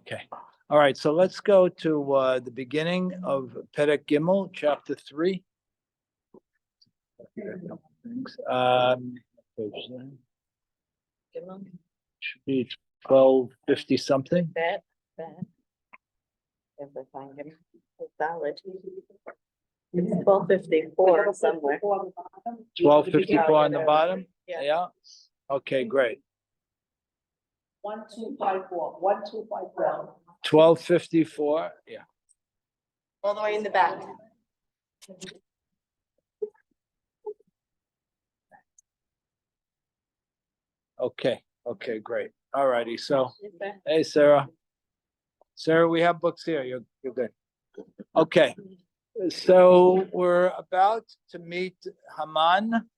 Okay. All right. So let's go to the beginning of Perek Gimel, chapter 3. Page nine. Should be 1250 something. That. If I find him, it's valid. It's 1254 somewhere. 1254 on the bottom? Yeah. Yeah. Okay, great. 1254, 1254. 1254. Yeah. All the way in the back. Okay. Okay, great. All righty. So, hey, Sarah. Sarah, we have books here. You're good. Okay. So we're about to meet Haman.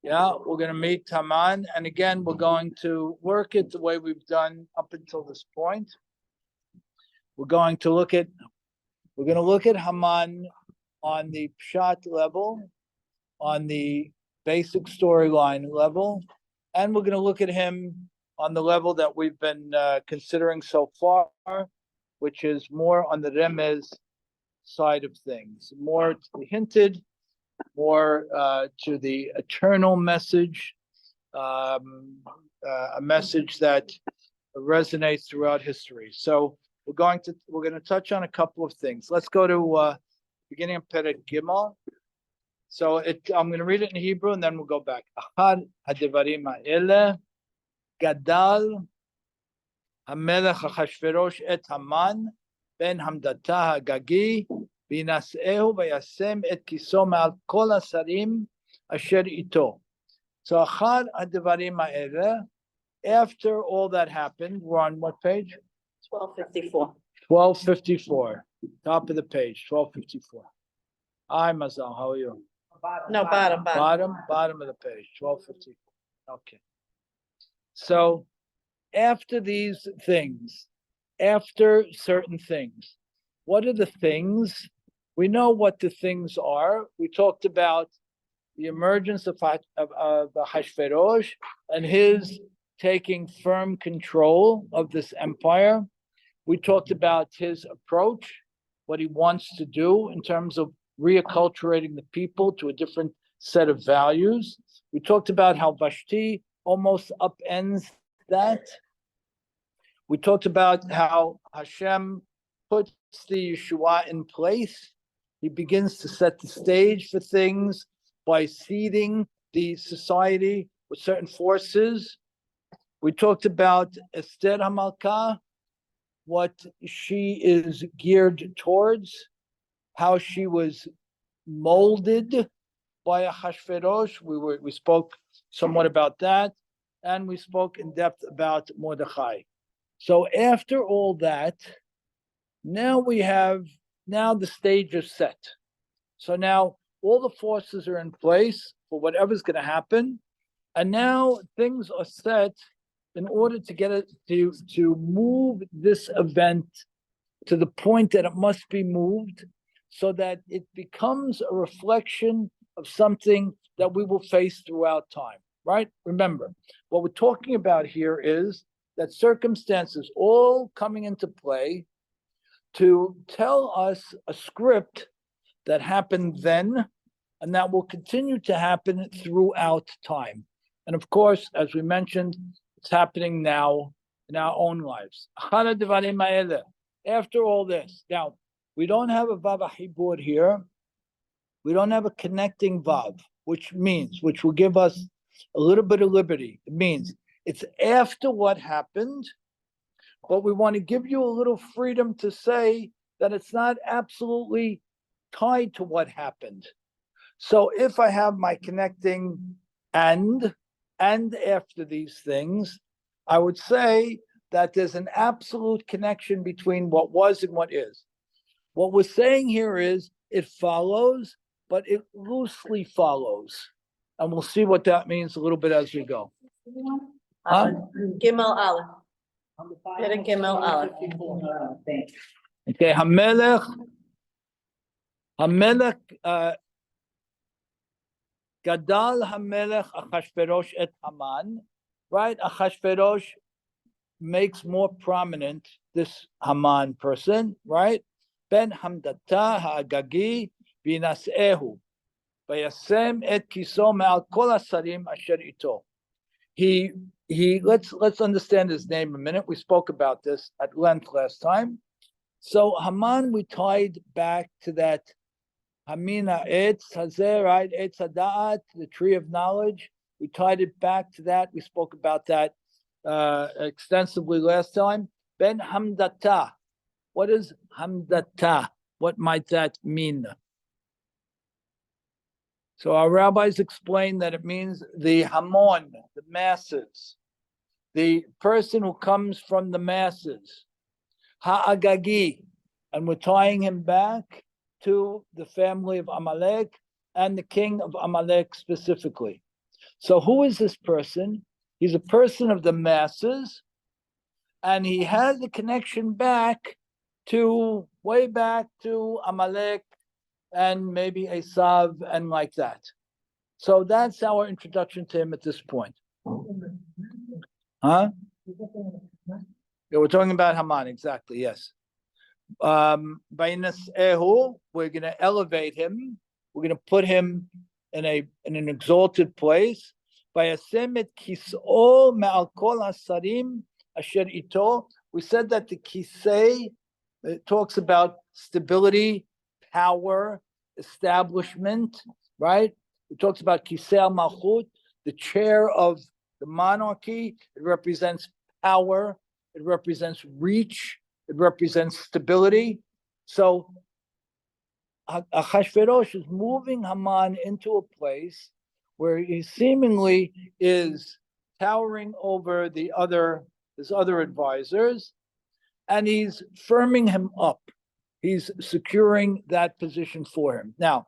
Yeah, we're going to meet Haman. And again, we're going to work it the way we've done up until this point. We're going to look at Haman on the pshat level, on the basic storyline level, and we're going to look at him on the level that we've been considering so far, which is more on the remez side of things, more to the hinted, more to the eternal message, a message that resonates throughout history. So we're going to touch on a couple of things. Let's go to beginning of Perek Gimel. So I'm going to read it in Hebrew and then we'll go back. Achad hadevarim ha'eleh gadal hamelech Achashverosh et Haman ben Hamdata hagagi v'yinas'ehu v'yasem et kiso ma'al kol hasarim asher ito. So achad hadevarim ha'eleh, after all that happened, we're on what page? 1254. 1254, top of the page, 1254. Hi, Mazal, how are you? No, bottom. Bottom of the page, 1254. Okay. So after these things, after certain things, what are the things? We know what the things are. We talked about the emergence of Hashverosh and his taking firm control of this empire. We talked about his approach, what he wants to do in terms of reacculturating the people to a different set of values. We talked about how Vashti almost upends that. We talked about how Hashem puts the Yeshua in place. He begins to set the stage for things by seeding the society with certain forces. We talked about Esther HaMalkah, what she is geared towards, how she was molded by Ahasuerus. We spoke somewhat about that, and we spoke in depth about Mordechai. So after all that, now the stage is set. So now all the forces are in place for whatever's going to happen, and now things are set in order to get it to move this event to the point that it must be moved, so that it becomes a reflection of something that we will face throughout time, right? Remember, what we're talking about here is that circumstances all coming into play to tell us a script that happened then and that will continue to happen throughout time. And of course, as we mentioned, it's happening now in our own lives. After all this, now, we don't have a Vav Hibur here. We don't have a connecting Vav, which will give us a little bit of liberty. It means it's after what happened, but we want to give you a little freedom to say that it's not absolutely tied to what happened. So if I have my connecting and after these things, I would say that there's an absolute connection between what was and what is. What we're saying here is it follows, but it loosely follows. And we'll see what that means a little bit as we go. Gimel Aleph. Perek Gimel Aleph. Okay, Hamelech, Gadal Hamelech Achashverosh et Haman, right? Achashverosh makes more prominent this Haman person, right? Ben Hamdata Ha'agagi Binas'ehu. Vayasem et kiso me'al kol hasarim asher ito. He let's understand his name a minute. We spoke about this at length last time. So Haman, we tied back to that Hamina Etz Hazeh, right? Etz Hada'at, the tree of knowledge. We tied it back to that. We spoke about that extensively last time. Ben Hamdata. What is Hamdata? What might that mean? So our rabbis explain that it means the Hamon, the masses, the person who comes from the masses, Ha'agagi, and we're tying him back to the family of Amalek and the king of Amalek specifically. So who is this person? He's a person of the masses, and he has a connection back to way back to Amalek and maybe Esav and like that. So that's our introduction to him at this point. Huh? Yeah, we're talking about Haman, exactly, yes. Bainas Ehu, we're going to elevate him. We're going to put him in an exalted place. Bayasemet kis'o me'al kol hasarim asher ito. We said that the kisei, it talks about stability, power, establishment, right? It talks about kisei al-malchut, the chair of the monarchy. It represents power. It represents reach. It represents stability. So Achashverosh is moving Haman into a place where he seemingly is towering over his other advisors, and he's firming him up. He's securing that position for him. Now,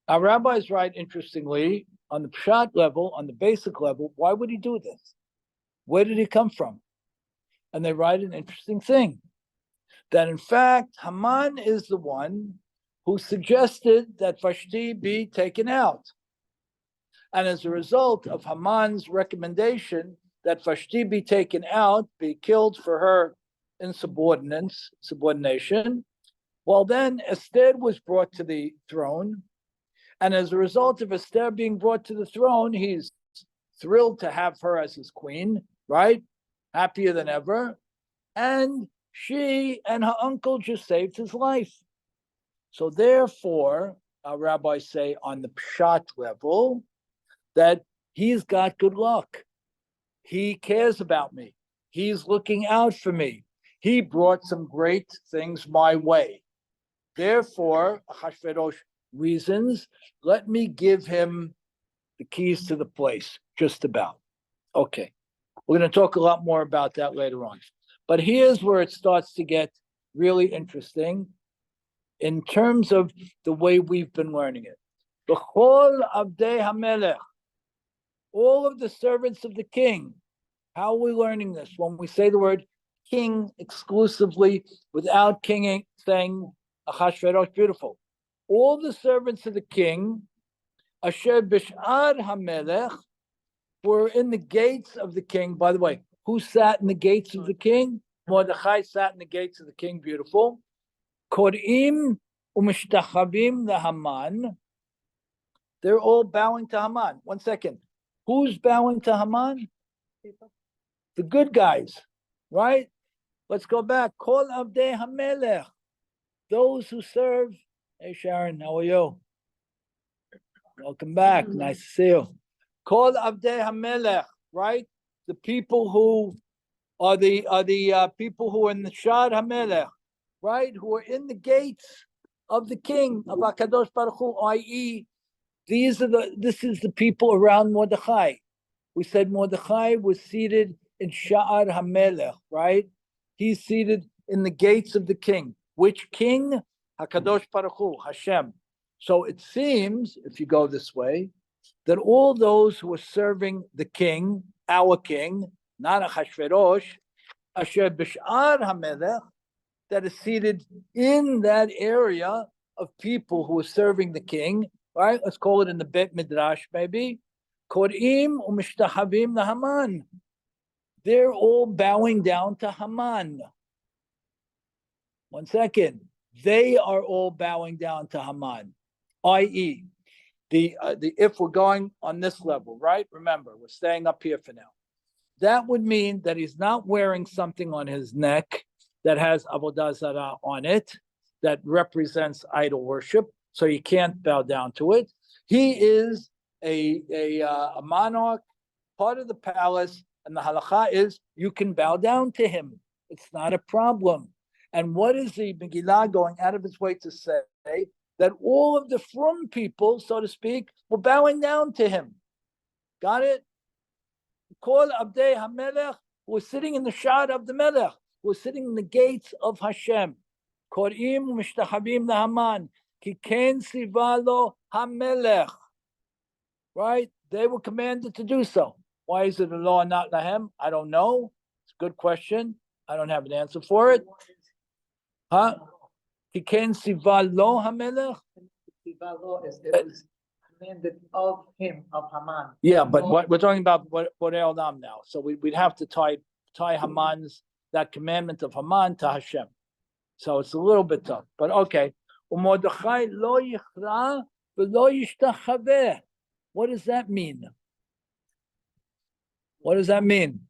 our rabbis write, interestingly, on the pshat level, on the basic level, why would he do this? Where did he come from? And they write an interesting thing, that in fact, Haman is the one who suggested that Vashti be taken out. And as a result of Haman's recommendation that Vashti be taken out, be killed for her insubordination, well, then Esther was brought to the throne. And as a result of Esther being brought to the throne, he's thrilled to have her as his queen, right? Happier than ever. And she and her uncle just saved his life. So therefore, our rabbis say on the pshat level that he's got good luck. He cares about me. He's looking out for me. He brought some great things my way. Therefore, Achashverosh reasons, let me give him the keys to the place, just about. Okay, we're going to talk a lot more about that later on. But here's where it starts to get really interesting in terms of the way we've been learning it. B'chol avdei hamelech, all of the servants of the king. How are we learning this? When we say the word king exclusively, without king saying Achashverosh, beautiful. All the servants of the king, asher bish'ar hamelech, were in the gates of the king. By the way, who sat in the gates of the king? Mordechai sat in the gates of the king, beautiful. Korim u'mishtachavim leHaman. They're all bowing to Haman. 1 second. Who's bowing to Haman? The good guys, right? Let's go back. Kol avdei hamelech. Those who serve. Hey, Sharon, how are you? Welcome back. Nice to see you. Kol avdei hamelech, right? The people who are the people who are in the Shad Hamelech, right? Who are in the gates of the king of Hakadosh Baruch Hu, i.e., this is the people around Mordechai. We said Mordechai was seated in Sha'ar HaMelech, right? He's seated in the gates of the king. Which king? HaKadosh Baruch Hu, Hashem. So it seems, if you go this way, that all those who are serving the king, our king, not Achashverosh, Asher Bish'ar HaMelech, that is seated in that area of people who are serving the king, right? Let's call it in the Bet Midrash, maybe. Korim u'mishtahavim leHaman. They're all bowing down to Haman. 1 second. They are all bowing down to Haman, i.e., the if we're going on this level, right? Remember, we're staying up here for now. That would mean that he's not wearing something on his neck that has Avodah Zarah on it, that represents idol worship, so you can't bow down to it. He is a monarch, part of the palace, and the halakha is you can bow down to him. It's not a problem. And what is the Megillah going out of its way to say? That all of the frum people, so to speak, were bowing down to him. Got it? Kol Abdei HaMelech, who was sitting in the shad of the Melech, who was sitting in the gates of Hashem. Korim Mishtachavim Lahaman, Ki Ken Sivalo HaMelech. Right? They were commanded to do so. Why is it a law, not Lahem? I don't know. It's a good question. I don't have an answer for it. Huh? Ki Ken Sivalo HaMelech? Sivalo is it was commanded of him, of Haman. Yeah, but what we're talking about what Eldam now. So we'd have to tie Haman's, that commandment of Haman, to Hashem. So it's a little bit tough, but okay. Mordechai lo yichra v'lo yishtachaveh. What does that mean? What does that mean?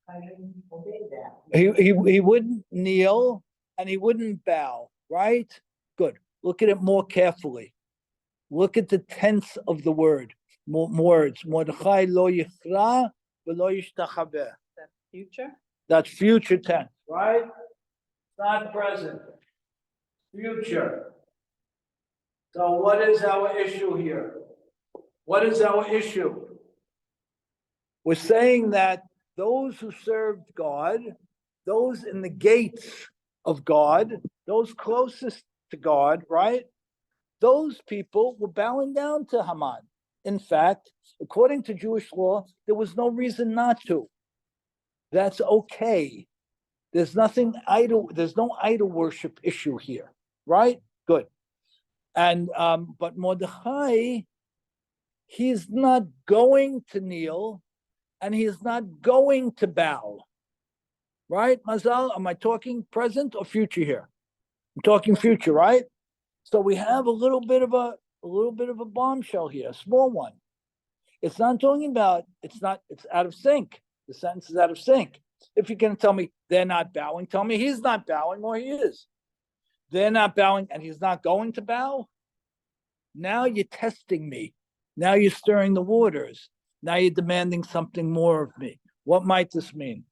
I didn't obey that. He wouldn't kneel and he wouldn't bow, right? Good. Look at it more carefully. Look at the tense of the word. More words. Mordechai lo yichra v'lo yishtachaveh. That's future. That's future tense, right? Not present. Future. So what is our issue here? What is our issue? We're saying that those who served God, those in the gates of God, those closest to God, right? Those people were bowing down to Haman. In fact, according to Jewish law, there was no reason not to. That's okay. There's nothing idol, there's no idol worship issue here, right? Good. And but Mordechai, he's not going to kneel and he's not going to bow. Right, Mazal? Am I talking present or future here? I'm talking future, right? So we have a little bit of a bombshell here, a small one. It's not talking about, it's out of sync. The sentence is out of sync. If you're going to tell me they're not bowing, tell me he's not bowing or he is. They're not bowing and he's not going to bow. Now you're testing me. Now you're stirring the waters. Now you're demanding something more of me. What might this mean?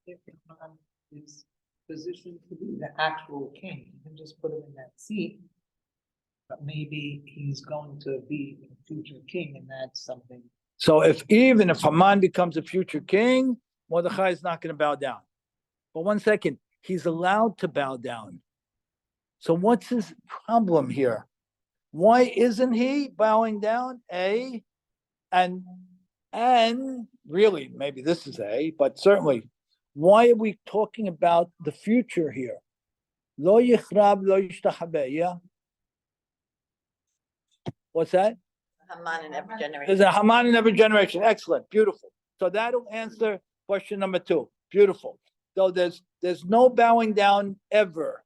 If Haman is positioned to be the actual king, you can just put him in that seat. But maybe he's going to be a future king, and that's something. So even if Haman becomes a future king, Mordechai is not going to bow down. But 1 second, he's allowed to bow down. So what's his problem here? Why isn't he bowing down? A, and really, maybe this is A, but certainly, why are we talking about the future here? Lo yichrab, lo yishtachabeh, yeah? What's that? Haman in every generation. There's a Haman in every generation. Excellent, beautiful. So that'll answer question number 2. Beautiful. So there's no bowing down ever.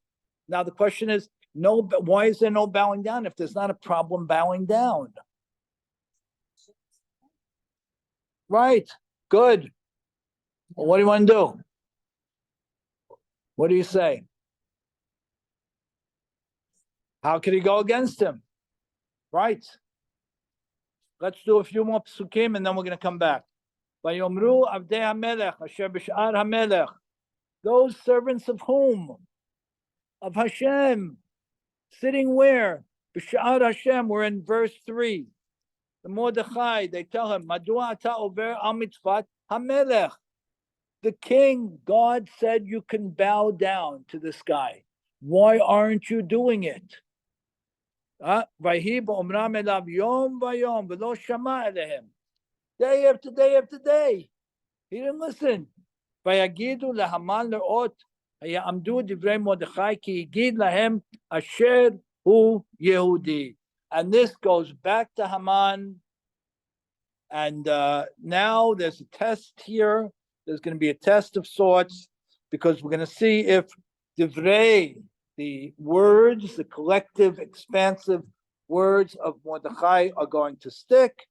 Now the question is, why is there no bowing down if there's not a problem bowing down? Right. Good. Well, what do you want to do? What do you say? How could he go against him? Right. Let's do a few more psukim and then we're going to come back. Vayomru avdei hamelech asher b'sha'ar hamelech. Those servants of whom? Of Hashem. Sitting where? B'sha'ar Hashem. We're in verse 3. The Mordechai, they tell him, Madua ata over al mitzvat hamelech. The king, God said you can bow down to this guy. Why aren't you doing it? Day after day after day. He didn't listen. ויגידו להמן לראות ויעמדו דברי מרדכי כי הגיד להם אשר הוא יהודי. And this goes back to Haman. And now there's a test here. There's going to be a test of sorts because we're going to see if divrei, the words, the collective, expansive words of Mordechai are going to stick.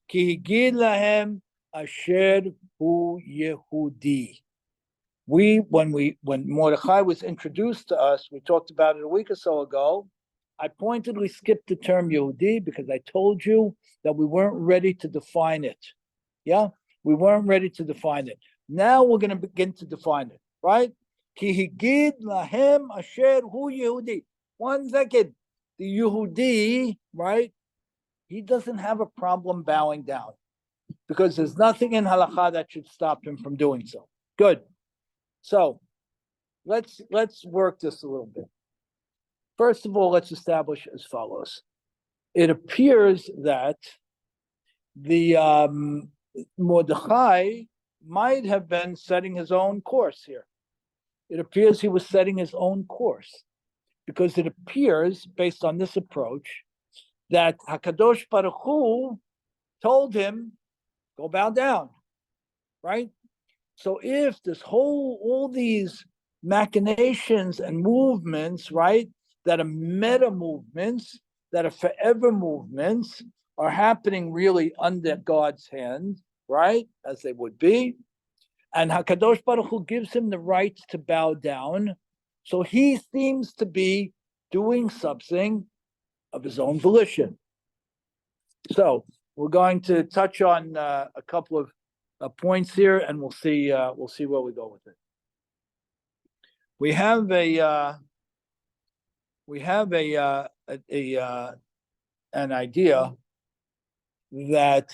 Ki higid lahem asher hu Yehudi. When Mordechai was introduced to us, we talked about it a week or so ago. I pointedly skipped the term Yehudi because I told you that we weren't ready to define it. Yeah, we weren't ready to define it. Now we're going to begin to define it, right? Ki higid lahem asher hu Yehudi. 1 second. The Yehudi, right? He doesn't have a problem bowing down because there's nothing in halakha that should stop him from doing so. Good. So let's work this a little bit. First of all, let's establish as follows. It appears that the Mordechai might have been setting his own course here. It appears he was setting his own course because it appears, based on this approach, that HaKadosh Baruch Hu told him, go bow down, right? So if this all these machinations and movements, right, that are meta movements, that are forever movements, are happening really under God's hand, right, as they would be, and HaKadosh Baruch Hu gives him the right to bow down, so he seems to be doing something of his own volition. So we're going to touch on a couple of points here, and we'll see where we go with it. We have an idea that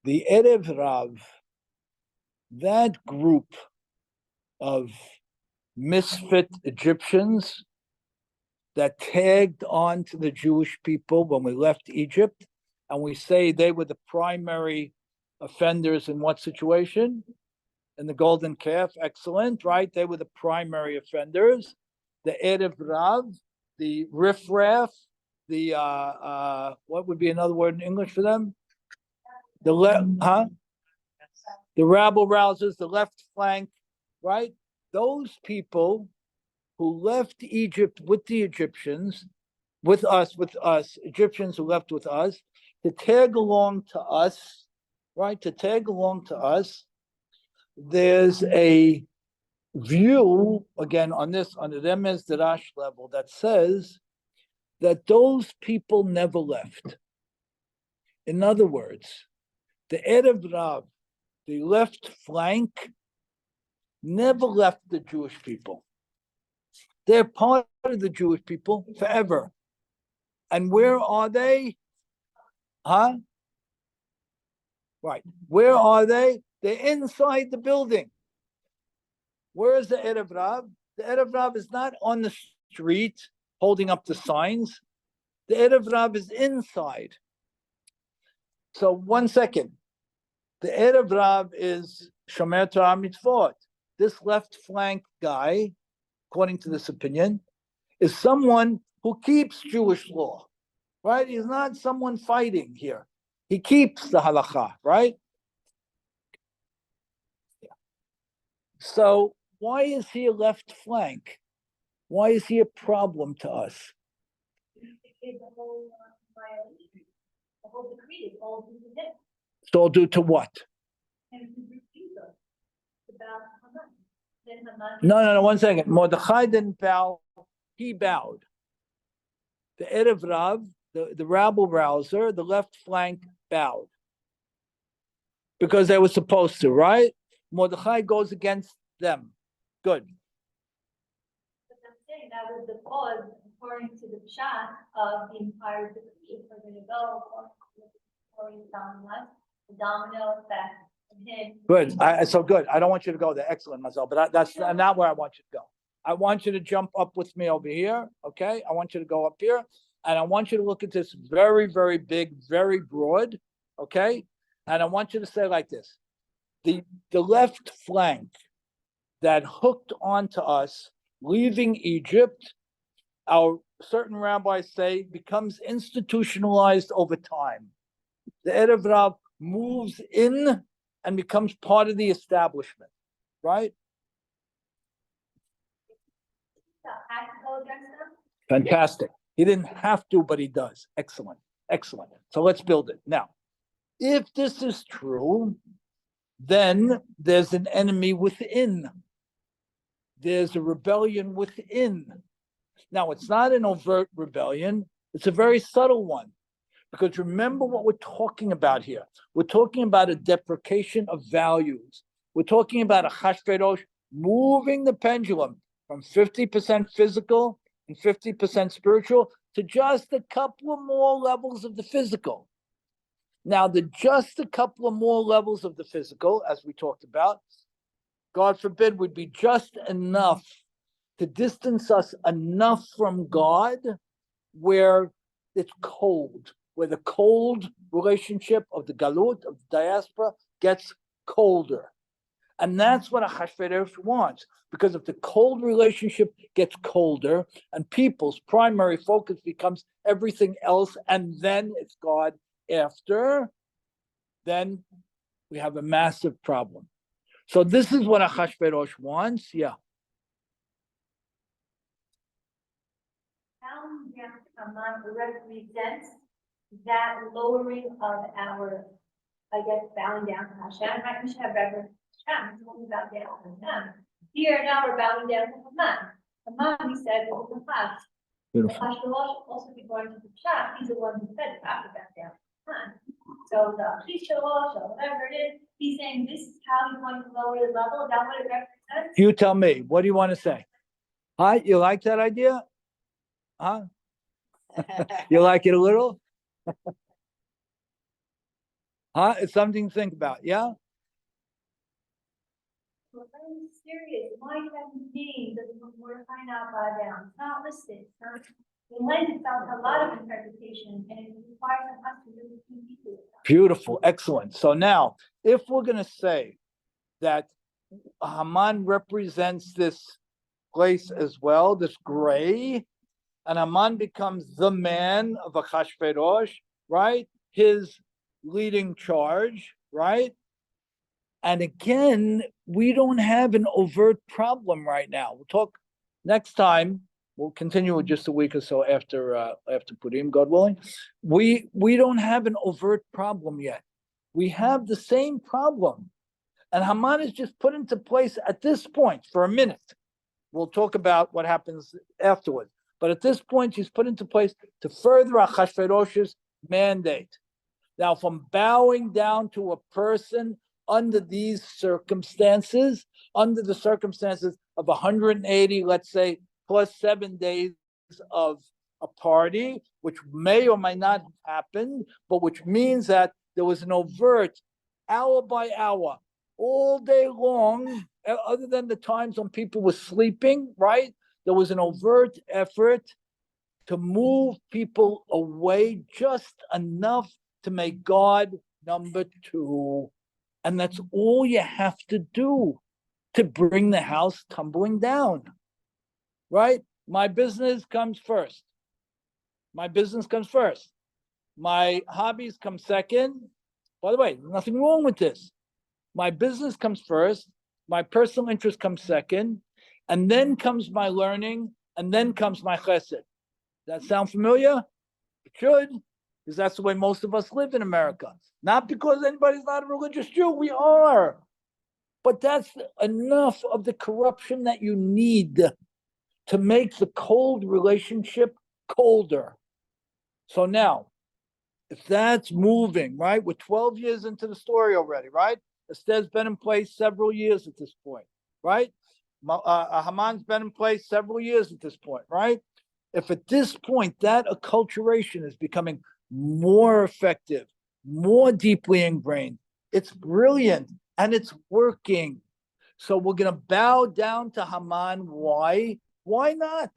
the Erev Rav, that group of misfit Egyptians that tagged on to the Jewish people when we left Egypt, and we say they were the primary offenders in what situation? In the golden calf, excellent, right? They were the primary offenders. The Erev Rav, the riffraff, the what would be another word in English for them? The rabble rousers, the left flank, right? Those people who left Egypt with the Egyptians, with us, Egyptians who left with us, to tag along to us, right? To tag along to us. There's a view, again, on the Remez Darash level, that says that those people never left. In other words, the Erev Rav, the left flank, never left the Jewish people. They're part of the Jewish people forever. And where are they? Right. Where are they? They're inside the building. Where is the Erev Rav? The Erev Rav is not on the street holding up the signs. The Erev Rav is inside. So 1 second. The Erev Rav is Shomer Torah Mitzvot. This left flank guy, according to this opinion, is someone who keeps Jewish law, right? He's not someone fighting here. He keeps the halakha, right? Yeah. So why is he a left flank? Why is he a problem to us? The whole violation, the whole decree is all due to him. It's all due to what? And to refuse us to bow to Haman. Then Haman. No, 1 second. Mordechai didn't bow, he bowed. The Erev Rav, the rabble rouser, the left flank bowed. Because they were supposed to, right? Mordechai goes against them. Good. But I'm saying that was the cause, according to the pshat of the entire decree. If we're going to go according to the domino effect of him. Good. So good. I don't want you to go there. Excellent, Mazel. But that's not where I want you to go. I want you to jump up with me over here. Okay. I want you to go up here. And I want you to look at this very, very big, very broad. Okay. And I want you to say like this. The left flank that hooked onto us leaving Egypt, our certain rabbis say, becomes institutionalized over time. The Erev Rav moves in and becomes part of the establishment, right? So I have to go against them. Fantastic. He didn't have to, but he does. Excellent. Excellent. So let's build it. Now, if this is true, then there's an enemy within. There's a rebellion within. Now, it's not an overt rebellion, it's a very subtle one. Because remember what we're talking about here. We're talking about a deprecation of values. We're talking about a Hashverosh moving the pendulum from 50% physical and 50% spiritual to just a couple of more levels of the physical. Now, just a couple of more levels of the physical, as we talked about, God forbid, would be just enough to distance us enough from God where it's cold, where the cold relationship of the galut, of the diaspora, gets colder. And that's what a Hashverosh wants, because if the cold relationship gets colder and people's primary focus becomes everything else, and then it's God after, then we have a massive problem. So this is what a Hashverosh wants, yeah. Bowing down to Haman represents that lowering of our, I guess, bowing down to Hashem, right? We should have reverence to Hashem, when we bow down to Hashem. Here now we're bowing down to Haman. Haman, we said, was the past. Beautiful. Hashverosh will also be going to the Pshat. He's the one who said have to back down to Haman. So the Hashverosh or whatever it is, he's saying this is how he's going to lower the level. Is that what it represents? You tell me, what do you want to say? Hi, you like that idea? Huh? You like it a little? Huh? It's something to think about, yeah? We're very serious. Why have name does Mordechai not bow down? It's not listed. It's not, it lends itself to a lot of interpretation, and it requires us to really think deeply about it. Beautiful, excellent. So now, if we're going to say that Haman represents this place as well, this gray, and Haman becomes the man of Achashverosh, right? His leading charge, right? And again, we don't have an overt problem right now. We'll talk next time. We'll continue with just a week or so after Purim, God willing. We don't have an overt problem yet. We have the same problem. And Haman is just put into place at this point for a minute. We'll talk about what happens afterwards. But at this point, he's put into place to further Achashverosh's mandate. Now, from bowing down to a person under these circumstances, under the circumstances of 180, let's say, plus 7 days of a party, which may or may not have happened, but which means that there was an overt, hour by hour, all day long, other than the times when people were sleeping, right? There was an overt effort to move people away just enough to make God number two. And that's all you have to do to bring the house tumbling down, right? My business comes first. My business comes first. My hobbies come second. By the way, nothing wrong with this. My business comes first. My personal interest comes second. And then comes my learning. And then comes my chesed. Does that sound familiar? It should, because that's the way most of us live in America. Not because anybody's not a religious Jew. We are. But that's enough of the corruption that you need to make the cold relationship colder. So now, if that's moving, right? We're 12 years into the story already, right? Esther's been in place several years at this point, right? Haman's been in place several years at this point, right? If at this point that acculturation is becoming more effective, more deeply ingrained, it's brilliant and it's working. So we're going to bow down to Haman. Why? Why not?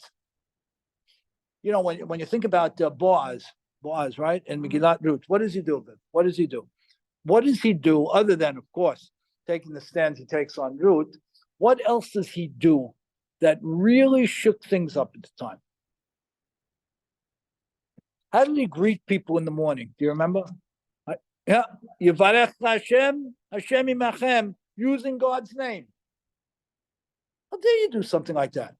You know, when you think about Boaz, right? And Megillat Ruth, what does he do? What does he do? What does he do other than, of course, taking the stand he takes on Ruth? What else does he do that really shook things up at the time? How did he greet people in the morning? Do you remember? Yeah, Yivarech Hashem, Hashem imachem, using God's name. How dare you do something like that?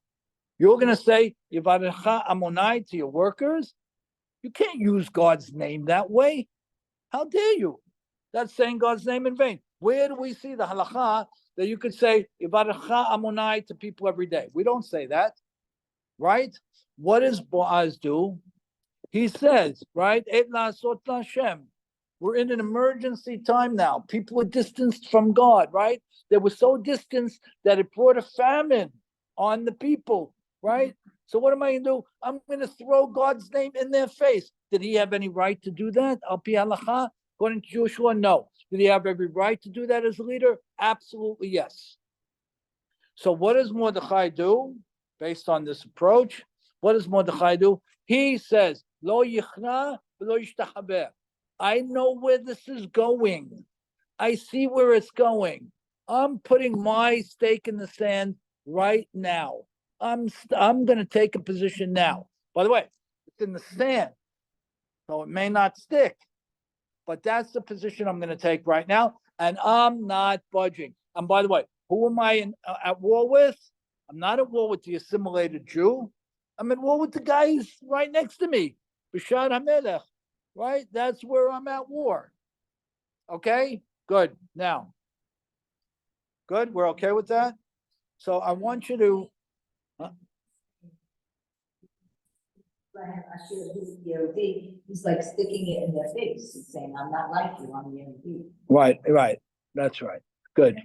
You're going to say Yivarecha Amonai to your workers? You can't use God's name that way. How dare you? That's saying God's name in vain. Where do we see the halacha that you could say Yivarecha Amonai to people every day? We don't say that, right? What does Boaz do? He says, right? Et la'asot Hashem. We're in an emergency time now. People were distanced from God, right? They were so distanced that it brought a famine on the people, right? So what am I going to do? I'm going to throw God's name in their face. Did he have any right to do that? Al pi halacha, according to Joshua, no. Did he have every right to do that as a leader? Absolutely yes. So what does Mordechai do based on this approach? What does Mordechai do? He says, Lo yichna v'lo yishtachaber. I know where this is going. I see where it's going. I'm putting my stake in the sand right now. I'm going to take a position now. By the way, it's in the sand, so it may not stick, but that's the position I'm going to take right now, and I'm not budging. And by the way, who am I at war with? I'm not at war with the assimilated Jew. I'm at war with the guys right next to me, Bishad HaMelech, right? That's where I'm at war. Okay, good. Now, good, we're okay with that? So I want you to, He's like sticking it in their face. He's saying, I'm not like you, I'm the MD. right, that's right, good.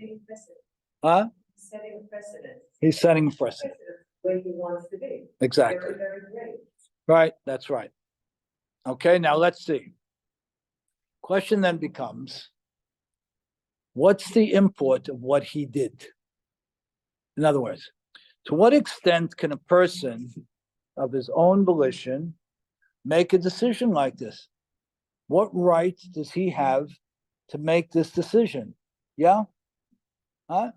Huh? Setting a precedent. He's setting a precedent, Where he wants to be. exactly, Very great. right, that's right. Okay, now let's see. Question then becomes, what's the import of what he did? In other words, to what extent can a person of his own volition make a decision like this? What right does he have to make this decision? Yeah? Huh?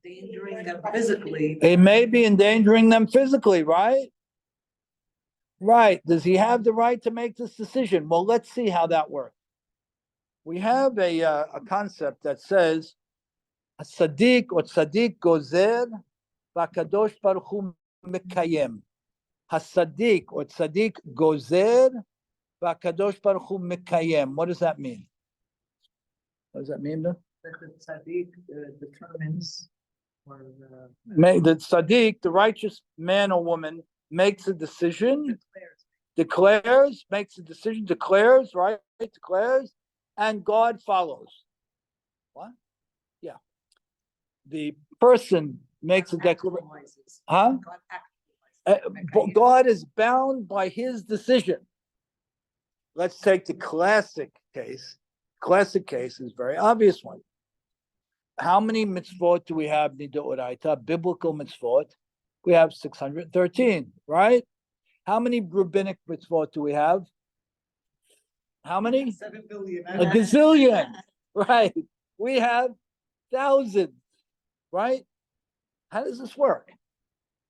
Endangering them physically. It may be endangering them physically, right? Right. Does he have the right to make this decision? Well, let's see how that works. We have a concept that says, Sadiq or Sadiq gozer, v'akadosh baruch hu mekayem. Hasadik or Tzaddik gozer, v'akadosh baruch hu mekayem. What does that mean? What does that mean? That the tzaddik determines or The Tzaddik, the righteous man or woman, makes a decision, declares, makes a decision, declares, right? Declares, and God follows. What? Yeah. The person makes a declaration. Huh? But God is bound by his decision. Let's take the classic case. Classic case is a very obvious one. How many mitzvot do we have, Nidoraita, biblical mitzvot? We have 613, right? How many rabbinic mitzvot do we have? How many? 7 billion. A gazillion, right? We have thousands, right? How does this work?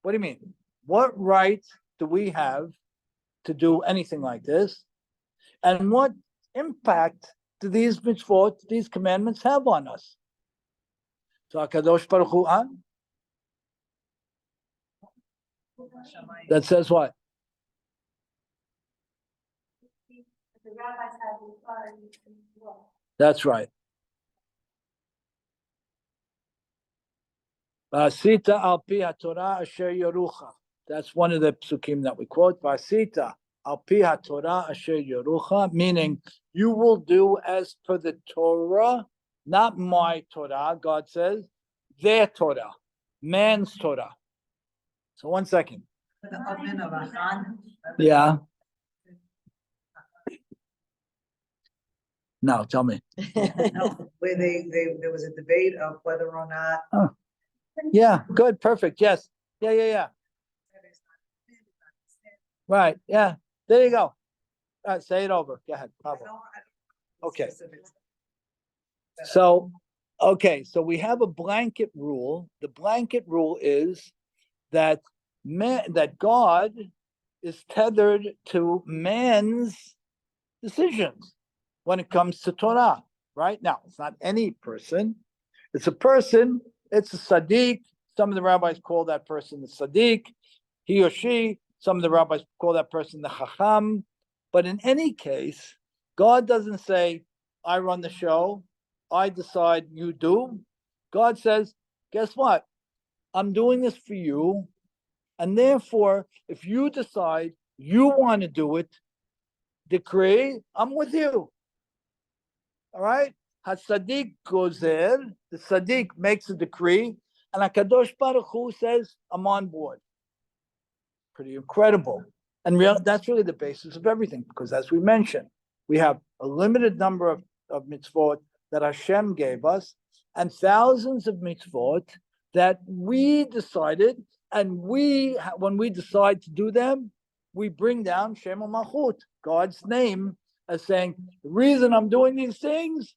What do you mean? What right do we have to do anything like this? And what impact do these mitzvot, these commandments have on us? So HaKadosh Baruch Hu, that says what? The rabbis have authority to law. That's right. Vasita al pi haTorah asher yorucha. That's one of the psukim that we quote. Vasita al pi haTorah asher yorucha, meaning you will do as per the Torah, not my Torah. God says their Torah, man's Torah. So 1 second. The oven of Achan. Yeah. No, tell me. No, where there was a debate of whether or not. Yeah, good, perfect. Yes. Yeah. Right. Yeah. There you go. Say it over. Go ahead. Okay. So, so we have a blanket rule. The blanket rule is that that God is tethered to man's decisions. when it comes to Torah, right? Now, it's not any person. It's a person, it's a Sadiq. Some of the rabbis call that person the Sadiq, he or she. Some of the rabbis call that person the Chacham. But in any case, God doesn't say, I run the show, I decide, you do. God says, guess what? I'm doing this for you. And therefore, if you decide you want to do it, decree, I'm with you. All right? HaSadiq goes there, the Sadiq makes a decree, and HaKadosh Baruch Hu says, I'm on board. Pretty incredible. And that's really the basis of everything, because as we mentioned, we have a limited number of mitzvot that Hashem gave us, and thousands of mitzvot that we decided, and when we decide to do them, we bring down Shem Malchut, God's name, as saying, the reason I'm doing these things,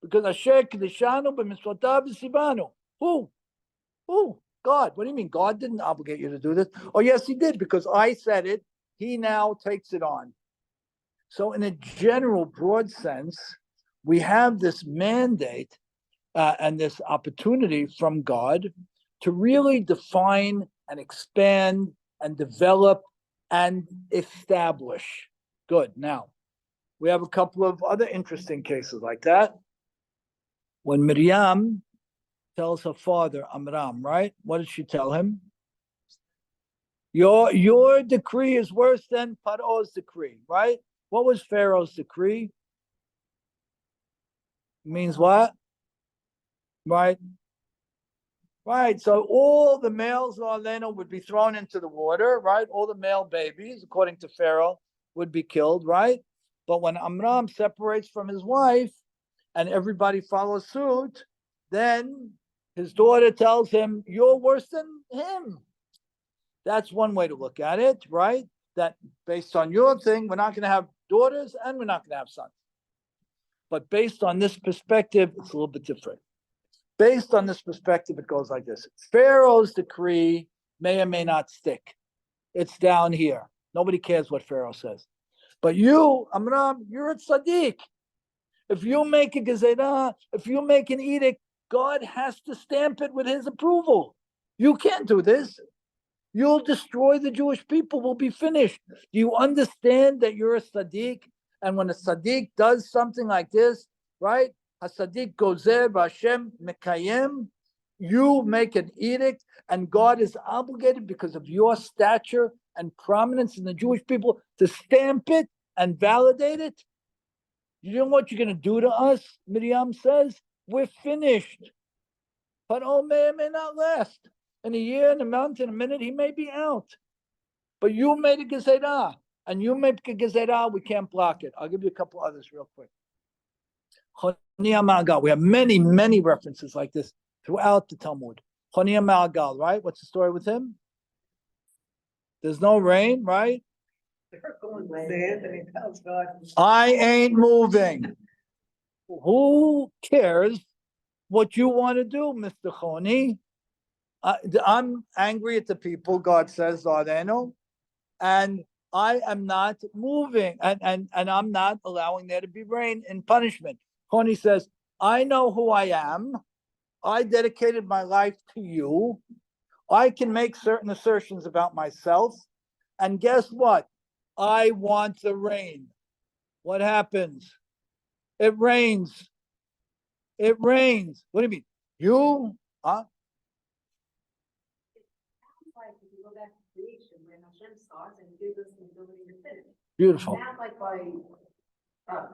because Asher Kedeshanu b'mitzvotav v'sivanu. Who? God. What do you mean? God didn't obligate you to do this. Oh, yes, he did, because I said it. He now takes it on. So in a general, broad sense, we have this mandate and this opportunity from God to really define and expand and develop and establish. Good. Now, we have a couple of other interesting cases like that. When Miriam tells her father, Amram, right? What did she tell him? Your decree is worse than Paro's decree, right? What was Pharaoh's decree? Means what? Right? Right. So all the males would be thrown into the water, right? All the male babies, according to Pharaoh, would be killed, right? But when Amram separates from his wife and everybody follows suit, then his daughter tells him, you're worse than him. That's one way to look at it, right? That based on your thing, we're not going to have daughters and we're not going to have sons. But based on this perspective, it's a little bit different. Based on this perspective, it goes like this. Pharaoh's decree may or may not stick. It's down here. Nobody cares what Pharaoh says. But you, Amram, you're a tzaddik. If you make a gezerah, if you make an edict, God has to stamp it with his approval. You can't do this. You'll destroy the Jewish people. We'll be finished. Do you understand that you're a tzaddik? And when a tzaddik does something like this, right? A tzaddik gozer b'Hashem mekayem. You make an edict, and God is obligated because of your stature and prominence in the Jewish people to stamp it and validate it. You know what you're going to do to us? Miriam says, we're finished. But may not last. In a year, in a month, in a minute, he may be out. But you made a gezerah, and you make a gezerah, we can't block it. I'll give you a couple others real quick. We have many, many references like this throughout the Talmud. Choniya Ma'agal, right? What's the story with him? There's no rain, right? They're going there, and he tells God. I ain't moving. Who cares what you want to do, Mr. Choni? I'm angry at the people, God says, Ardeno, and I am not moving, and I'm not allowing there to be rain in punishment. Choni says, I know who I am. I dedicated my life to you. I can make certain assertions about myself. And guess what? I want the rain. What happens? It rains. It rains. What do you mean? You? Huh? Like if you go back to creation, when Hashem starts and gives us the ability to finish. Beautiful. Now, like by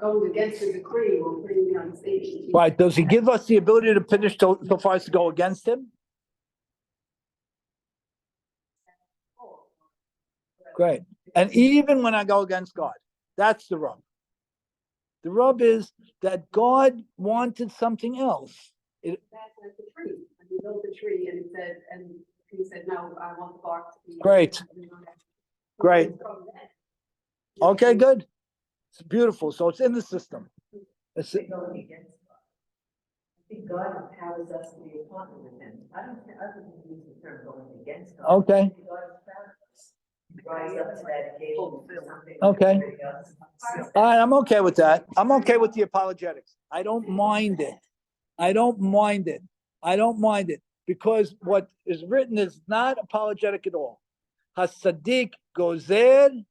going against the decree or putting me on stage. Right. Does he give us the ability to finish so far as to go against him? Great. And even when I go against God, that's the rub. The rub is that God wanted something else. That's like the tree. When he built the tree and he said, no, I want the bark to be. Great. Great. Okay, good. It's beautiful. So it's in the system. It's, Going against God. I think God empowers us to be a partner with him. I don't think use the term going against God. Okay. rise up to that occasion. Okay. All right, I'm okay with that. I'm okay with the apologetics. I don't mind it. I don't mind it. I don't mind it because what is written is not apologetic at all. Hasadik gozer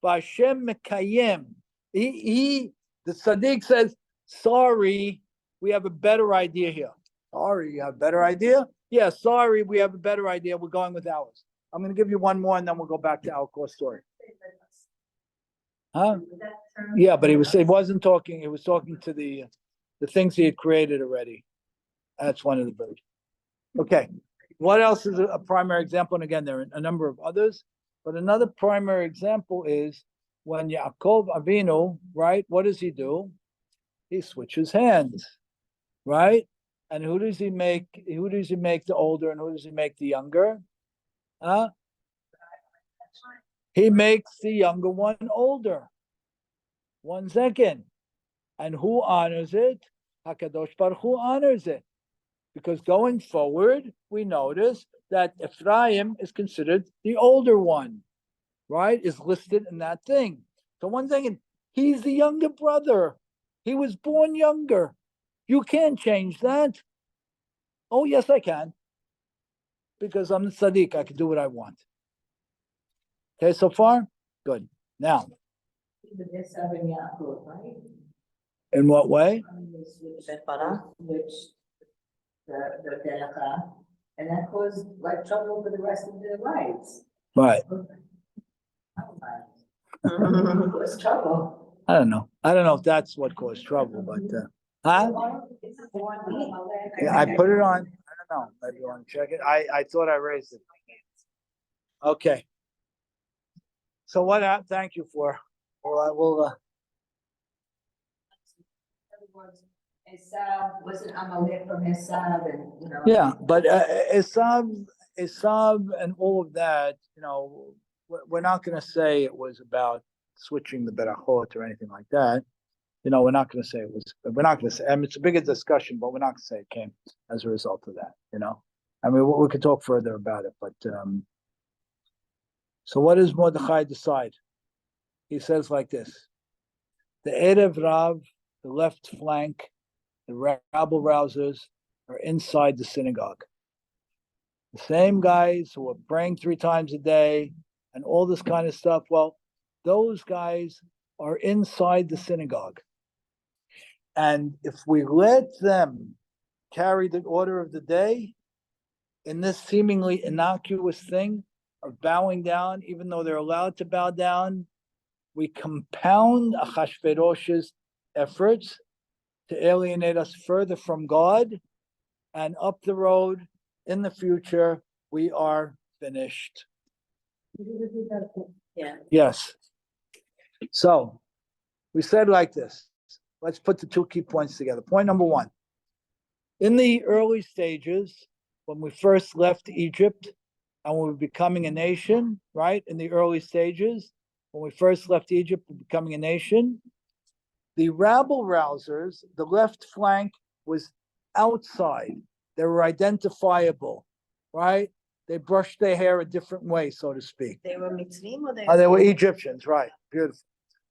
b'Hashem mekayem. The Sadiq says, sorry, we have a better idea here. Sorry, you have a better idea? Yeah, sorry, we have a better idea. We're going with ours. I'm going to give you one more and then we'll go back to our core story. Huh? Yeah, but he wasn't talking, he was talking to the things he had created already. That's one of the birds. Okay. What else is a primary example? And again, there are a number of others, but another primary example is when Yaakov Avinu, right? What does he do? He switches hands, right? And who does he make? Who does he make the older and who does he make the younger? Huh? He makes the younger one older. 1 second. And who honors it? HaKadosh Baruch Hu honors it. Because going forward, we notice that Ephraim is considered the older one, right? Is listed in that thing. So 1 second, he's the younger brother. He was born younger. You can't change that. Oh, yes, I can. Because I'm the Sadiq, I can do what I want. Okay, so far? Good. Now. In what way? The Delacha, and that caused like trouble for the rest of their lives. Right. Caused trouble. I don't know. I don't know if that's what caused trouble, but huh? Yeah, I put it on. I don't know. Maybe you want to check it. I thought I raised it. Okay. So what? Thank you for. Well, I will. Esav wasn't Amalek from Esav, and you know. Yeah, but Esav and all of that, you know, we're not going to say it was about switching the berachot or anything like that. You know, we're not going to say it was. We're not going to say. I mean, it's a bigger discussion, but we're not going to say it came as a result of that. You know, I mean, we could talk further about it, but so what does Mordechai decide? He says like this: the Erev Rav, the left flank. The rabble rousers are inside the synagogue. The same guys who are praying 3 times a day and all this kind of stuff. Well, those guys are inside the synagogue. And if we let them carry the order of the day in this seemingly innocuous thing of bowing down, even though they're allowed to bow down, we compound Achashverosh's efforts to alienate us further from God, and up the road in the future, we are finished. Yeah. Yes. So we said like this. Let's put the 2 key points together. Point number 1. In the early stages, when we first left Egypt and we were becoming a nation, right? In the early stages, when we first left Egypt, we're becoming a nation. The rabble rousers, the left flank was outside. They were identifiable, right? They brushed their hair a different way, so to speak. They were Mitzrim or They were Egyptians, right? Beautiful.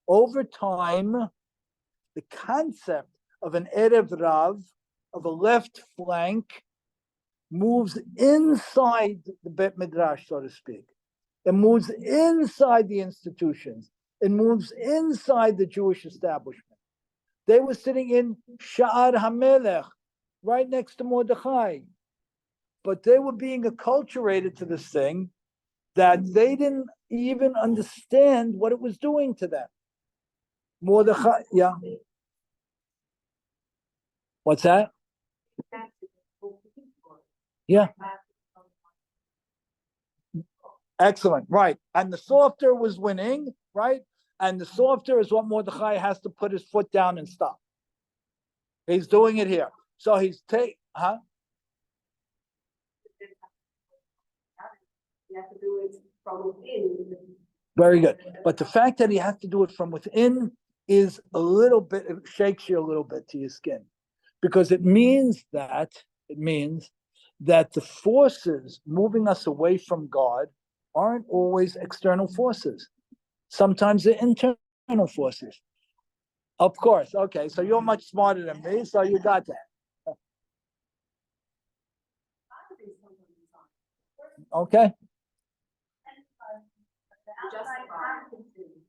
Over time, the concept of an Erev Rav, of a left flank, moves inside the Bet Midrash, so to speak. It moves inside the institutions. It moves inside the Jewish establishment. They were sitting in Sha'ar HaMelech, right next to Mordechai. But they were being acculturated to this thing that they didn't even understand what it was doing to them. Mordechai, yeah. What's that? Yeah. Excellent, right. And the softer was winning, right? And the softer is what Mordechai has to put his foot down and stop. He's doing it here. So he's huh? You have to do it from within. Very good. But the fact that he has to do it from within is a little bit, it shakes you a little bit to your skin. Because it means that the forces moving us away from God aren't always external forces. Sometimes they're internal forces. Of course. Okay. So you're much smarter than me. So you got that. Okay.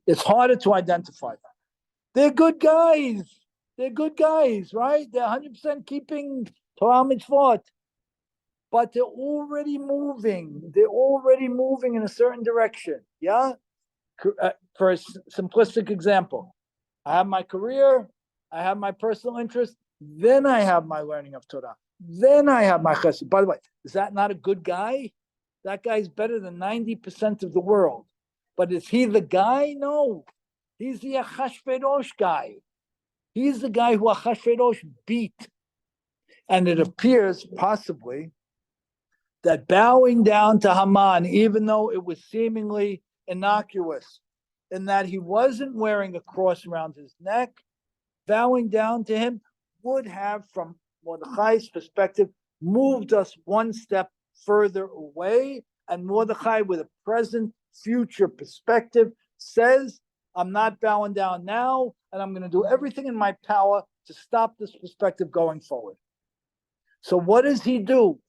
It's harder to identify them. They're good guys. They're good guys, right? They're 100% keeping Torah mitzvot. But they're already moving. They're already moving in a certain direction. Yeah? For a simplistic example, I have my career, I have my personal interest, then I have my learning of Torah. Then I have my chesed. By the way, is that not a good guy? That guy's better than 90% of the world. But is he the guy? No. He's the Achashverosh guy. He's the guy who Achashverosh beat. And it appears, possibly, that bowing down to Haman, even though it was seemingly innocuous, in that he wasn't wearing a cross around his neck, bowing down to him would have, from Mordechai's perspective, moved us one step further away. And Mordechai, with a present future perspective, says, I'm not bowing down now, and I'm going to do everything in my power to stop this perspective going forward. So what does he do?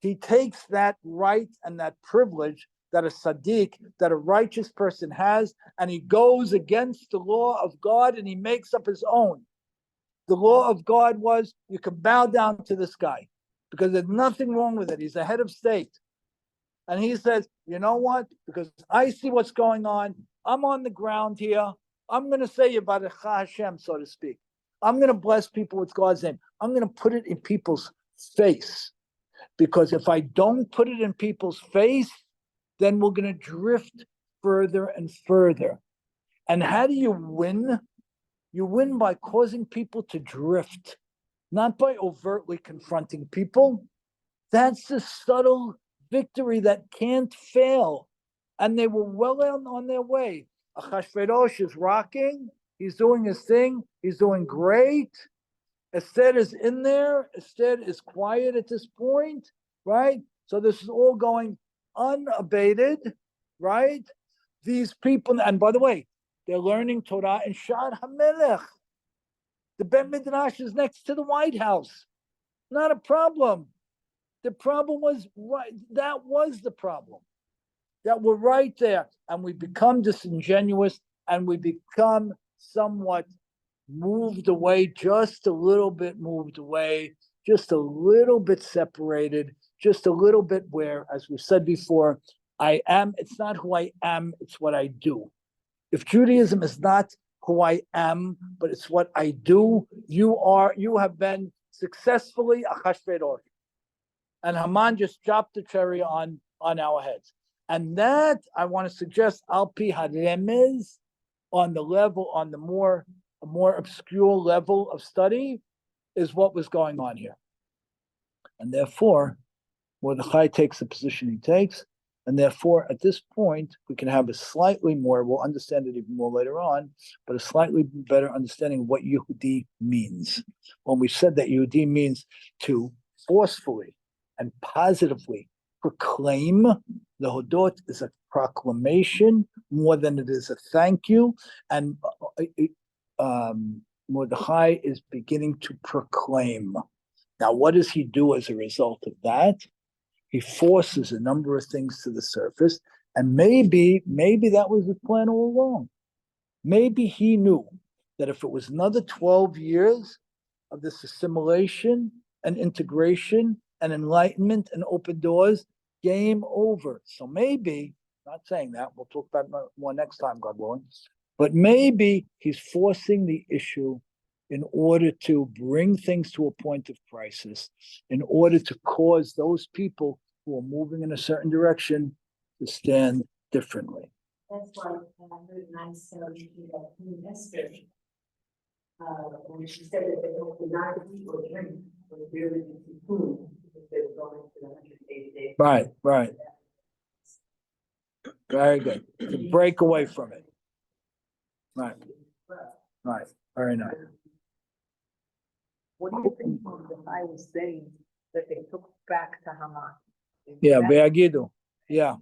He takes that right and that privilege that a Sadiq, that a righteous person has, and he goes against the law of God and he makes up his own. The law of God was, you can bow down to this guy because there's nothing wrong with it. He's a head of state. And he says, you know what? Because I see what's going on. I'm on the ground here. I'm going to say Yibadech Hashem, so to speak. I'm going to bless people with God's name. I'm going to put it in people's face. Because if I don't put it in people's face, then we're going to drift further and further. And how do you win? You win by causing people to drift, not by overtly confronting people. That's the subtle victory that can't fail. And they were well on their way. Achashverosh is rocking. He's doing his thing. He's doing great. Esther is in there. Esther is quiet at this point, right? So this is all going unabated, right? These people, and by the way, they're learning Torah in Sha'ar HaMelech. The Bet Midrash is next to the White House. Not a problem. The problem was right. That was the problem. That we're right there, and we become disingenuous, and we become somewhat moved away, just a little bit moved away, just a little bit separated, just a little bit where, as we said before, I am, it's not who I am, it's what I do. If Judaism is not who I am, but it's what I do, you have been successfully Achashverosh. And Haman just dropped the cherry on our heads. And that, I want to suggest, Al Pi HaRemez, on the level, on the more obscure level of study, is what was going on here. And therefore, Mordechai takes the position he takes, and therefore, at this point, we can have a slightly more, we'll understand it even more later on, but a slightly better understanding of what Yehudi means. When we said that Yehudi means to forcefully and positively proclaim, the Hodot is a proclamation more than it is a thank you, and Mordechai is beginning to proclaim. Now, what does he do as a result of that? He forces a number of things to the surface, and maybe that was his plan all along. Maybe he knew that if it was another 12 years of this assimilation and integration and enlightenment and open doors, game over. So maybe, not saying that, we'll talk about more next time, God willing, but maybe he's forcing the issue in order to bring things to a point of crisis, in order to cause those people who are moving in a certain direction to stand differently. That's why I heard nice Esther. When she said that they don't not eat or drink, but really food, because they were going to the 180 days. Right. Very good. To break away from it. Right. Very nice. What do you think Mordechai was saying that they took back to Haman? Yeah, Be'agidu. Yeah.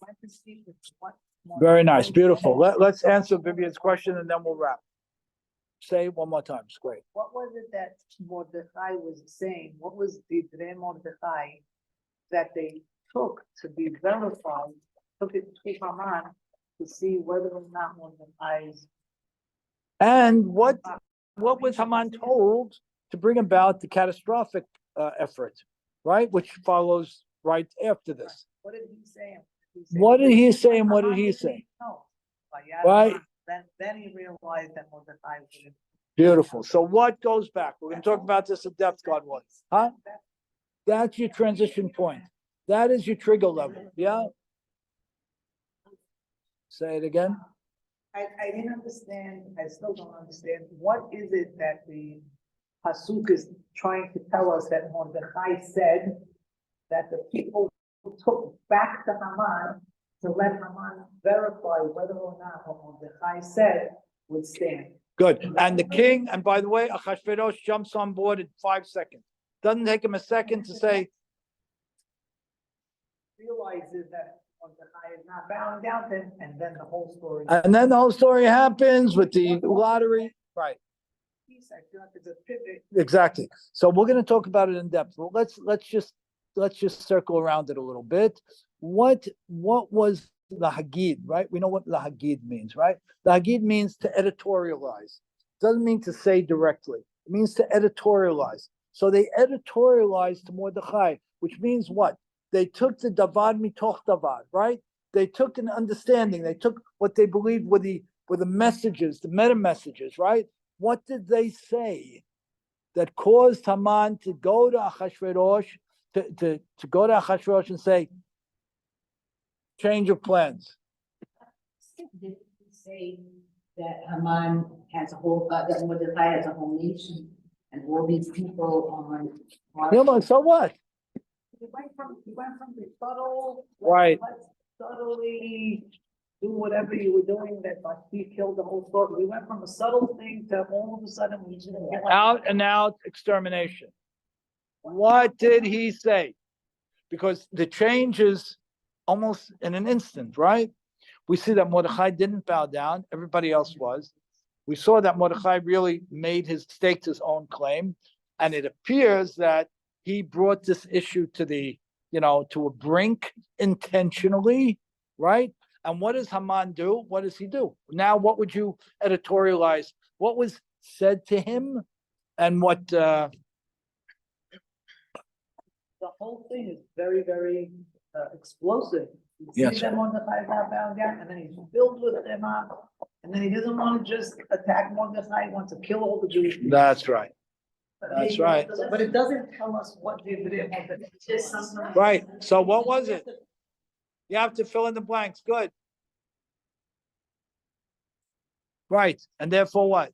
Went to sleep with what Very nice, Mordechai beautiful. said. Let's answer Vivian's question and then we'll wrap. Say it one more time, it's great. What was it that Mordechai was saying? What was the Mordechai that they took to be verified, took it to Haman to see whether or not Mordechai's. And what was Haman told to bring about the catastrophic effort, right? Which follows right after this. What did he say? What did he say and what did he say? No. Right. Then he realized that Mordechai was. Beautiful. So what goes back? We're gonna talk about this in depth, God willing. Huh? That's your transition point. That is your trigger level, yeah? Say it again. I didn't understand, I still don't understand, what is it that the Pasuk is trying to tell us that Mordechai said that the people took back to Haman to let Haman verify whether or not what Mordechai said would stand. Good. And the king, and by the way, Achashverosh jumps on board in 5 seconds. Doesn't take him a second to say, Realizes that Mordechai is not bowing down to him, and then the whole story. and then the whole story happens with the lottery. Right. I feel like it's a pivot. Exactly. So we're going to talk about it in depth. Well, let's just circle around it a little bit. What was the Hagid, right? We know what the Hagid means, right? The Hagid means to editorialize. Doesn't mean to say directly. It means to editorialize. So they editorialized to Mordechai, which means what? They took the Davad mitoch Davad, right? They took an understanding. They took what they believed were the messages, the meta messages, right? What did they say that caused Haman to go to Achashverosh, to go to Achashverosh and say, change of plans? Did he say that Haman has a whole, that Mordechai has a whole nation and all these people on. Yeah, but so what? He went from the subtle. Right. Let's subtly do whatever you were doing that he killed the whole story. We went from a subtle thing to all of a sudden we just. Out and out extermination. What did he say? Because the change is almost in an instant, right? We see that Mordechai didn't bow down. Everybody else was. We saw that Mordechai really made staked his own claim. And it appears that he brought this issue to to a brink intentionally, right? And what does Haman do? What does he do? Now, what would you editorialize? What was said to him and what, The whole thing is very, very explosive. You Yes. see them on the not bound down, and then he's filled with them up, and then he doesn't want to just attack Mordechai, he wants to kill all the Jewish people. that's right. That's right. But it doesn't tell us what they did. Just something. Right. So what was it? You have to fill in the blanks. Good. Right. And therefore what?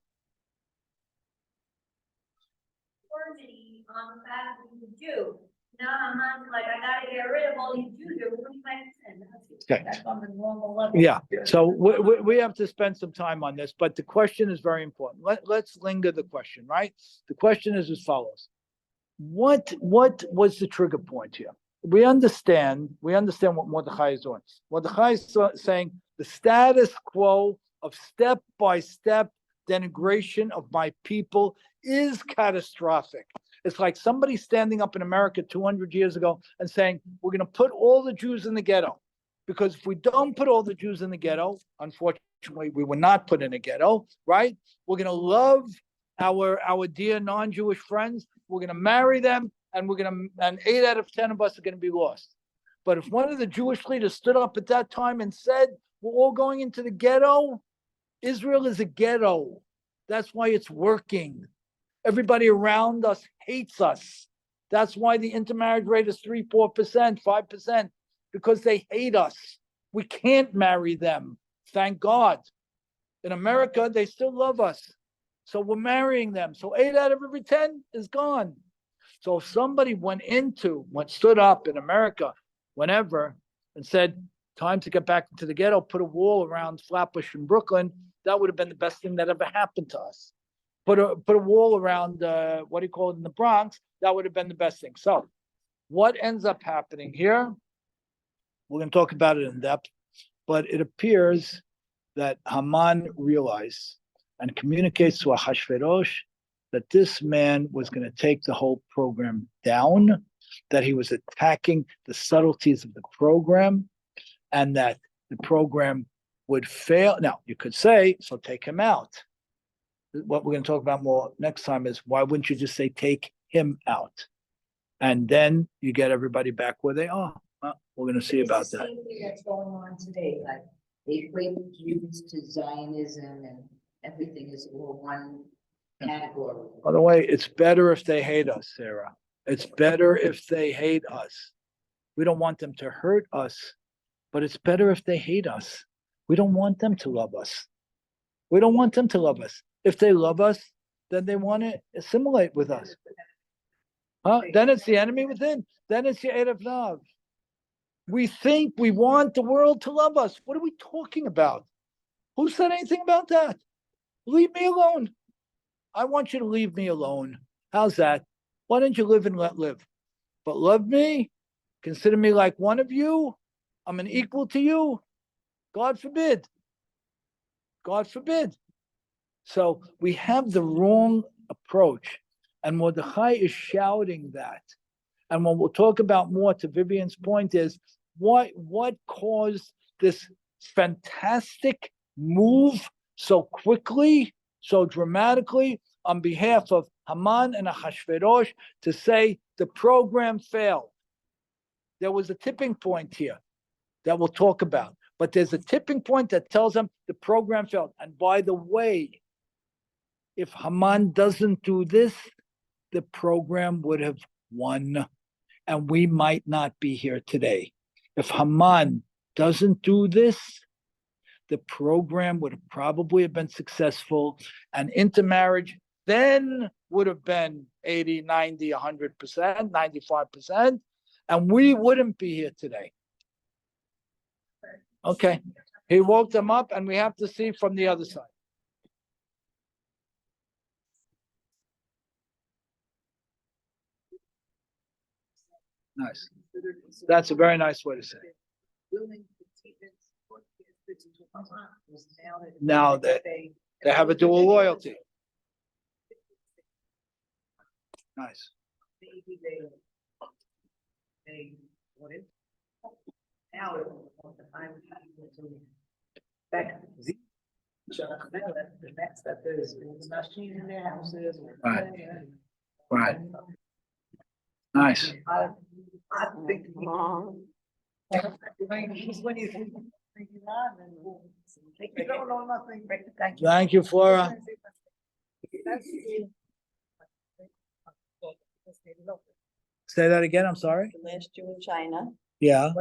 Authority on the fact that he's a Jew. Now Haman's like, I gotta get rid of all these Jews, they're ruining my sin. Okay. That's on the normal level. Yeah. So we have to spend some time on this, but the question is very important. Let's linger the question, right? The question is as follows. What was the trigger point here? We understand what Mordechai is doing. Mordechai is saying the status quo of step-by-step denigration of my people is catastrophic. It's like somebody standing up in America 200 years ago and saying, we're going to put all the Jews in the ghetto. Because if we don't put all the Jews in the ghetto, unfortunately, we were not put in a ghetto, right? We're going to love our dear non-Jewish friends. We're going to marry them, and 8 out of 10 of us are going to be lost. But if one of the Jewish leaders stood up at that time and said, we're all going into the ghetto, Israel is a ghetto. That's why it's working. Everybody around us hates us. That's why the intermarriage rate is 3-4%, 5%, because they hate us. We can't marry them. Thank God. In America, they still love us. So we're marrying them. So 8 out of every 10 is gone. So if somebody stood up in America, whenever, and said, time to get back into the ghetto, put a wall around Flatbush in Brooklyn, that would have been the best thing that ever happened to us. Put a wall around, in the Bronx, that would have been the best thing. So what ends up happening here? We're gonna talk about it in depth, but it appears that Haman realized and communicates to Ahasuerus that this man was gonna take the whole program down, that he was attacking the subtleties of the program, and that the program would fail. Now, you could say, so take him out. What we're gonna talk about more next time is why wouldn't you just say take him out? And then you get everybody back where they are. Well, we're gonna see about It's the that. Same thing that's going on today, like they equate Jews to Zionism and everything is all one category. By the way, it's better if they hate us, Sarah. It's better if they hate us. We don't want them to hurt us, but it's better if they hate us. We don't want them to love us. We don't want them to love us. If they love us, then they want to assimilate with us. Huh? Then it's the enemy within. Then it's the Erev Nav. We think we want the world to love us. What are we talking about? Who said anything about that? Leave me alone. I want you to leave me alone. How's that? Why don't you live and let live? But love me, consider me like one of you. I'm an equal to you. God forbid. God forbid. So we have the wrong approach. And Mordechai is shouting that. And when we'll talk about more, to Vivian's point, is what caused this fantastic move so quickly, so dramatically on behalf of Haman and Ahasuerus to say the program failed. There was a tipping point here that we'll talk about. But there's a tipping point that tells them the program failed. And by the way, if Haman doesn't do this, the program would have won. And we might not be here today. If Haman doesn't do this, the program would have probably have been successful, and intermarriage then would have been 80, 90, 100%, 95%, and we wouldn't be here today. Okay, he woke them up, and we have to see from the other side. Nice. That's a very nice way to say it. Now that they have a dual loyalty. Nice. Maybe they wanted. Now they want to find people to back. The next step is machine in their houses. Right. Right. Nice. I think. When you think. You don't know nothing. Thank you. Thank you, Flora. Say that again, I'm sorry? Last year in China. Yeah.